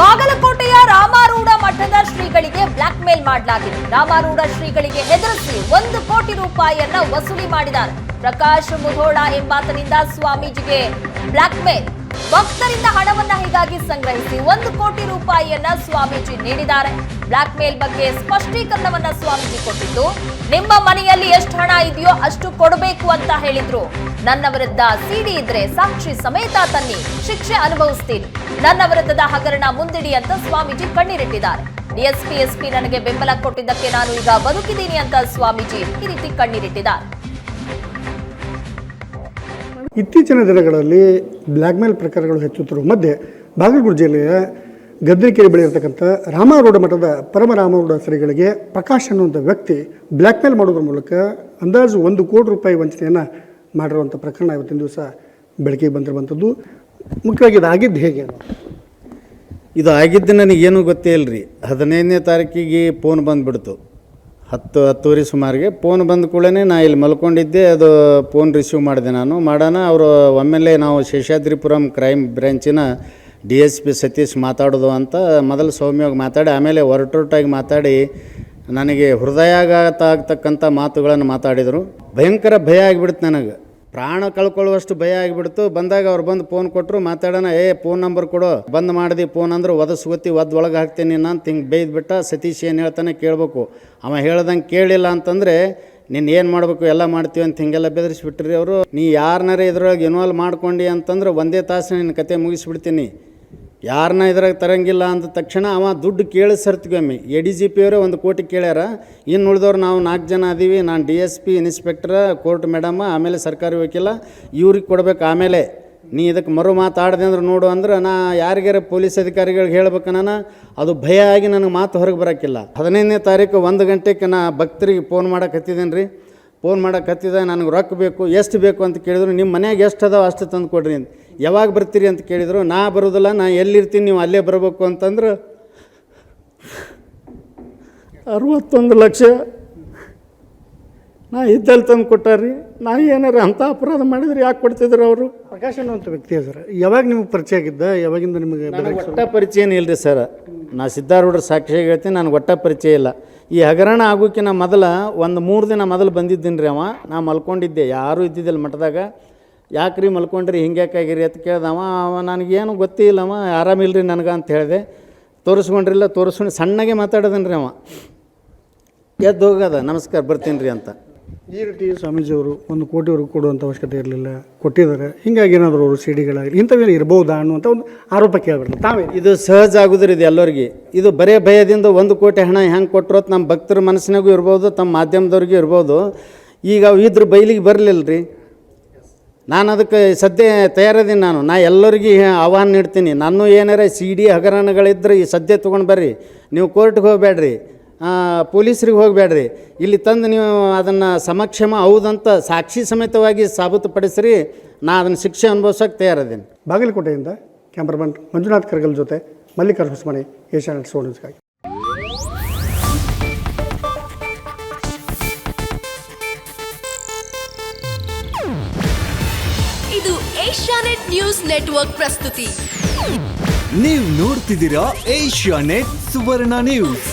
ಬಾಗಲಕೋಟೆಯ ರಾಮಾರೂಢ ಮಠದ ಶ್ರೀಗಳಿಗೆ ಬ್ಲಾಕ್ ಮೇಲ್ ಮಾಡಲಾಗಿದೆ. ರಾಮಾರೂಢ ಶ್ರೀಗಳಿಗೆ ಹೆದರಿಸಿ 1 ಕೋಟಿ ರೂಪಾಯಿಯನ್ನ ವಸೂಲಿ ಮಾಡಿದ್ದಾರೆ. Prakash Mudhol ಎಂಬಾತನಿಂದ ಸ್ವಾಮೀಜಿಗೆ black mail. ಭಕ್ತರಿಂದ ಹಣವನ್ನ ಹೀಗಾಗಿ ಸಂಗ್ರಹಿಸಿ 1 ಕೋಟಿ ರೂಪಾಯಿಯನ್ನ ಸ್ವಾಮೀಜಿ ನೀಡಿದ್ದಾರೆ. ಬ್ಲಾಕ್ ಮೇಲ್ ಬಗ್ಗೆ ಸ್ಪಷ್ಟೀಕರಣವನ್ನ ಸ್ವಾಮೀಜಿ ಕೊಟ್ಟಿದ್ದು, ನಿಮ್ಮ ಮನೆಯಲ್ಲಿ ಎಷ್ಟು ಹಣ ಇದೆಯೋ ಅಷ್ಟು ಕೊಡಬೇಕು ಅಂತ ಹೇಳಿದ್ರು. ನನ್ನ ವಿರುದ್ಧ ಸಿಡಿ ಇದ್ರೆ ಸಾಕ್ಷಿ ಸಮೇತ ತನ್ನಿ, ಶಿಕ್ಷೆ ಅನುಭವಿಸ್ತೀನಿ. ನನ್ನ ವಿರುದ್ಧದ ಹಗರಣ ಮುಂದಿಡಿ ಅಂತ ಸ್ವಾಮೀಜಿ ಕಣ್ಣೀರಿಟ್ಟಿದ್ದಾರೆ. ಡಿಎಸ್ಪಿ ಎಸ್ಪಿ ನನಗೆ ಬೆಂಬಲ ಕೊಟ್ಟಿದ್ದಕ್ಕೆ ನಾನು ಈಗ ಬದುಕಿದ್ದೀನಿ ಅಂತ ಸ್ವಾಮೀಜಿ ಈ ರೀತಿ ಕಣ್ಣೀರಿಟ್ಟಿದ್ದಾರೆ. ಇತ್ತೀಚಿನ ದಿನಗಳಲ್ಲಿ ಬ್ಲ್ಯಾಕ್ ಮೇಲ್ ಪ್ರಕರಣಗಳು ಹೆಚ್ಚುತ್ತಿರುವ ಮಧ್ಯೆ ಬಾಗಲಕೋಟೆ ಜಿಲ್ಲೆಯ ಗದ್ರಿಕೆರೆ ಬಳಿ ಇರತಕ್ಕಂಥ ರಾಮಾರೂಢ ಮಠದ ಪರಮ ರಾಮಾರೂಢ ಶ್ರೀಗಳಿಗೆ ಪ್ರಕಾಶ್ ಅನ್ನುವಂಥ ವ್ಯಕ್ತಿ ಬ್ಲ್ಯಾಕ್ ಮೇಲ್ ಮಾಡೋದ್ರ ಮೂಲಕ ಅಂದಾಜು 1 ಕೋಟಿ ರೂಪಾಯಿ ವಂಚನೆಯನ್ನು ಮಾಡಿರುವಂಥ ಪ್ರಕರಣ ಇವತ್ತಿನ ದಿವಸ ಬೆಳಕಿಗೆ ಬಂದಿರುವಂಥದ್ದು. ಮುಖ್ಯವಾಗಿ ಇದು ಆಗಿದ್ದು ಹೇಗೆ? ಇದು ಆಗಿದ್ದು ನನಗೇನು ಗೊತ್ತೇ ಇಲ್ಲ ರೀ. 15ನೇ ತಾರೀಕಿಗೆ ಫೋನ್ ಬಂದುಬಿಡ್ತು. 10-10:30 ಸುಮಾರಿಗೆ ಫೋನ್ ಬಂದ ಕೂಡಲೇ ನಾ ಇಲ್ಲಿ ಮಲ್ಕೊಂಡಿದ್ದೆ. ಅದು ಫೋನ್ ರಿಸೀವ್ ಮಾಡಿದೆ ನಾನು. ಮಾಡೋಣ ಅವರು ಒಮ್ಮೆಲೆ ನಾವು ಶೇಷಾದ್ರಿಪುರಂ ಕ್ರೈಮ್ ಬ್ರ್ಯಾಂಚಿನ DSP ಸತೀಶ್ ಮಾತಾಡೋದು ಅಂತ ಮೊದಲು ಸೌಮ್ಯವಾಗಿ ಮಾತಾಡಿ, ಆಮೇಲೆ ಹೊರಟೊರಟಾಗಿ ಮಾತಾಡಿ ನನಗೆ ಹೃದಯಾಘಾತ ಆಗ್ತಕ್ಕಂಥ ಮಾತುಗಳನ್ನು ಮಾತಾಡಿದರು. ಭಯಂಕರ ಭಯ ಆಗಿಬಿಡ್ತು, ನನಗೆ ಪ್ರಾಣ ಕಳ್ಕೊಳ್ಳುವಷ್ಟು ಭಯ ಆಗಿಬಿಡ್ತು. ಬಂದಾಗ ಅವ್ರು ಬಂದು ಫೋನ್ ಕೊಟ್ಟರು, ಮಾತಾಡೋಣ. ಫೋನ್ ನಂಬರ್ ಕೊಡು, ಬಂದ್ ಮಾಡಿದೆ ಫೋನ್ ಅಂದ್ರೆ ಒದಸ್ಕೊತ್ತಿ ಒಳಗೆ ಹಾಕ್ತೀನಿ ನಾನು ಹಿಂಗೆ ಬೇಯ್ದುಬಿಟ್ಟ. ಸತೀಶ್ ಏನು ಹೇಳ್ತಾನೆ ಕೇಳಬೇಕು. ಅವ ಹೇಳ್ದಂಗೆ ಕೇಳಿಲ್ಲ ಅಂತಂದರೆ ನೀನು ಏನು ಮಾಡಬೇಕು ಎಲ್ಲ ಮಾಡ್ತೀವಿ ಅಂತ ಹಿಂಗೆಲ್ಲ ಬೆದರಿಸ್ಬಿಟ್ರಿ ಅವರು. ನೀ ಯಾರನ್ನಾರ ಇದ್ರೊಳಗೆ ಇನ್ವಾಲ್ವ್ ಮಾಡ್ಕೊಂಡು ಅಂತಂದ್ರೆ ಒಂದೇ ತಾಸು ನಿನ್ನ ಕತೆ ಮುಗಿಸ್ಬಿಡ್ತೀನಿ. ಯಾರನ್ನ ಇದ್ರಾಗ ತರಂಗಿಲ್ಲ ಅಂದ ತಕ್ಷಣ ಅವ ದುಡ್ಡು ಕೇಳಿ ಸರ್ತಿಗೊಮ್ಮೆ ADGP ಅವರೇ 1 ಕೋಟಿ ಕೇಳ್ಯಾರ. ಇನ್ನು ಉಳಿದವ್ರು ನಾವು 4 ಜನ ಅದೀವಿ. ನಾನು DSP, ಇನ್ಸ್ಪೆಕ್ಟರ್, ಕೋರ್ಟ್ ಮೇಡಮ್, ಆಮೇಲೆ ಸರ್ಕಾರಿ ವಕೀಲ, ಇವ್ರಿಗೆ ಕೊಡ್ಬೇಕು. ಆಮೇಲೆ ನೀ ಇದಕ್ಕೆ ಮರು ಮಾತಾಡಿದೆ ಅಂದ್ರೆ ನೋಡು ಅಂದ್ರೆ ನಾ ಯಾರಿಗಾರ ಪೊಲೀಸ್ ಅಧಿಕಾರಿಗಳಿಗೆ ಹೇಳ್ಬೇಕು. ನಾನು ಅದು ಭಯ ಆಗಿ ನನಗೆ ಮಾತು ಹೊರಗೆ ಬರೋಕ್ಕಿಲ್ಲ. 15ನೇ ತಾರೀಕು 1 ಗಂಟೆಗೆ ನಾ ಭಕ್ತರಿಗೆ ಫೋನ್ ಮಾಡಕ್ಕೆ ಹತ್ತಿದ್ದೇನೆ ರೀ. ಫೋನ್ ಮಾಡಕ್ಕೆ ಹತ್ತಿದ ನನಗೆ ರೊಕ್ಕ ಬೇಕು, ಎಷ್ಟು ಬೇಕು ಅಂತ ಕೇಳಿದ್ರು. ನಿಮ್ಮ ಮನೆಯಾಗ ಎಷ್ಟು ಅದಾವ ಅಷ್ಟು ತಂದು ಕೊಡ್ರಿ ಅಂತ. ಯಾವಾಗ ಬರ್ತೀರಿ ಅಂತ ಕೇಳಿದರು. ನಾ ಬರೋದಿಲ್ಲ, ನಾ ಎಲ್ಲಿರ್ತೀನಿ ನೀವು ಅಲ್ಲೇ ಬರಬೇಕು ಅಂತಂದ್ರೆ 61 ಲಕ್ಷ ನಾ ಇದ್ದಲ್ಲಿ ತಂದು ಕೊಟ್ಟಾರ್ರಿ. ನಾ ಏನಾರ ಅಂಥ ಅಪರಾಧ ಮಾಡಿದ್ರೆ ಯಾಕೆ ಕೊಡ್ತಿದ್ರು ಅವರು? ಪ್ರಕಾಶ್ ಅನ್ನುವಂಥ ವ್ಯಕ್ತಿ ಸರ್ ಯಾವಾಗ ನಿಮಗೆ ಪರಿಚಯ ಆಗಿದ್ದ? ಯಾವಾಗಿಂದ ನಿಮಗೆ? ನನಗೆ ಒಟ್ಟ ಪರಿಚಯ ಇಲ್ಲ ರೀ ಸರ್. ನಾ ಸಿದ್ಧಾರೂಢರ ಸಾಕ್ಷಿಯಾಗಿ ಹೇಳ್ತೀನಿ, ನನಗೆ ಒಟ್ಟ ಪರಿಚಯ ಇಲ್ಲ. ಈ ಹಗರಣ ಆಗೋಕ್ಕಿಂತ ಮೊದಲು 3 ದಿನ ಮೊದಲು ಬಂದಿದ್ದೀನಿ ರೀ. ನಾ ಮಲ್ಕೊಂಡಿದ್ದೆ, ಯಾರೂ ಇದ್ದಿದ್ದಿಲ್ಲ ಮಠದಾಗ. ಯಾಕ್ರಿ ಮಲ್ಕೊಂಡ್ರಿ, ಹಿಂಗೆ ಯಾಕಾಗಿರಿ ಅಂತ ಕೇಳ್ದವ. ನನಗೇನು ಗೊತ್ತಿಲ್ಲವ, ಆರಾಮಿಲ್ರಿ ನನಗೆ ಅಂತ ಹೇಳಿದೆ. ತೋರಿಸ್ಕೊಂಡ್ರಿಲ್ಲ, ತೋರಿಸ್ಕೊಂಡು ಸಣ್ಣಗೆ ಮಾತಾಡೋದನ್ರಿ ಅವ. ಎದ್ದು ಹೋಗದ, ನಮಸ್ಕಾರ ಬರ್ತೀನಿ ರೀ ಅಂತ. ಈ ರೀತಿ ಸ್ವಾಮೀಜಿಯವರು 1 ಕೋಟಿವರೆಗೂ ಕೊಡುವಂಥ ಅವಶ್ಯಕತೆ ಇರಲಿಲ್ಲ, ಕೊಟ್ಟಿದ್ದಾರೆ. ಹೀಗಾಗಿ ಏನಾದರೂ ಅವರು ಸಿಡಿಗಳಾಗಲಿ ಇಂಥವೇನು ಇರ್ಬೋದಾ ಅನ್ನುವಂಥ ಒಂದು ಆರೋಪ ಕೇಳಬಾರ್ದು ತಾವೇ. ಇದು ಸಹಜ ಆಗೋದ್ರಿ ಇದು ಎಲ್ಲರಿಗೆ. ಇದು ಬರೇ ಭಯದಿಂದ 1 ಕೋಟಿ ಹಣ ಹೆಂಗೆ ಕೊಟ್ಟರು ನಮ್ಮ ಭಕ್ತರ ಮನಸ್ಸಿನಾಗೂ ಇರ್ಬೋದು, ತಮ್ಮ ಮಾಧ್ಯಮದವ್ರಿಗೂ ಇರ್ಬೋದು. ಈಗ ಇದ್ರ ಬೈಲಿಗೆ ಬರಲಿಲ್ಲ ರೀ. ನಾನು ಅದಕ್ಕೆ ಸದ್ಯ ತಯಾರದೀನಿ. ನಾ ಎಲ್ಲರಿಗೂ ಆಹ್ವಾನ ನೀಡ್ತೀನಿ. ನಾನು ಏನಾರ CD ಹಗರಣಗಳಿದ್ರೆ ಈ ಸದ್ಯ ತೊಗೊಂಡು ಬರ್ರಿ. ನೀವು ಕೋರ್ಟ್ಗೆ ಹೋಗಬೇಡ್ರಿ, ಪೊಲೀಸರಿಗೆ ಹೋಗಬೇಡ್ರಿ. ಇಲ್ಲಿ ತಂದು ನೀವು ಅದನ್ನು ಸಮಕ್ಷಮ ಹೌದಂತ ಸಾಕ್ಷಿ ಸಮೇತವಾಗಿ ಸಾಬೀತುಪಡಿಸ್ರಿ. ನಾ ಅದನ್ನು ಶಿಕ್ಷೆ ಅನುಭವಿಸೋಕೆ ತಯಾರದೀನಿ. ಬಾಗಲಕೋಟೆಯಿಂದ ಕ್ಯಾಮ್ರಾಮನ್ ಮಂಜುನಾಥ್ ಕರ್ಗಲ್ ಜೊತೆ ಮಲ್ಲಿಕಾರ್ಜುನ ಹೊಸಮನೆ, ಏಷ್ಯಾನೆಟ್ ನ್ಯೂಸ್ಗಾಗಿ. ಇದು ಏಷ್ಯಾನೆಟ್ ನ್ಯೂಸ್ ನೆಟ್ವರ್ಕ್ ಪ್ರಸ್ತುತಿ. ನೀವು ನೋಡ್ತಿದ್ದೀರಾ ಏಷ್ಯಾನೆಟ್ ಸುವರ್ಣ ನ್ಯೂಸ್.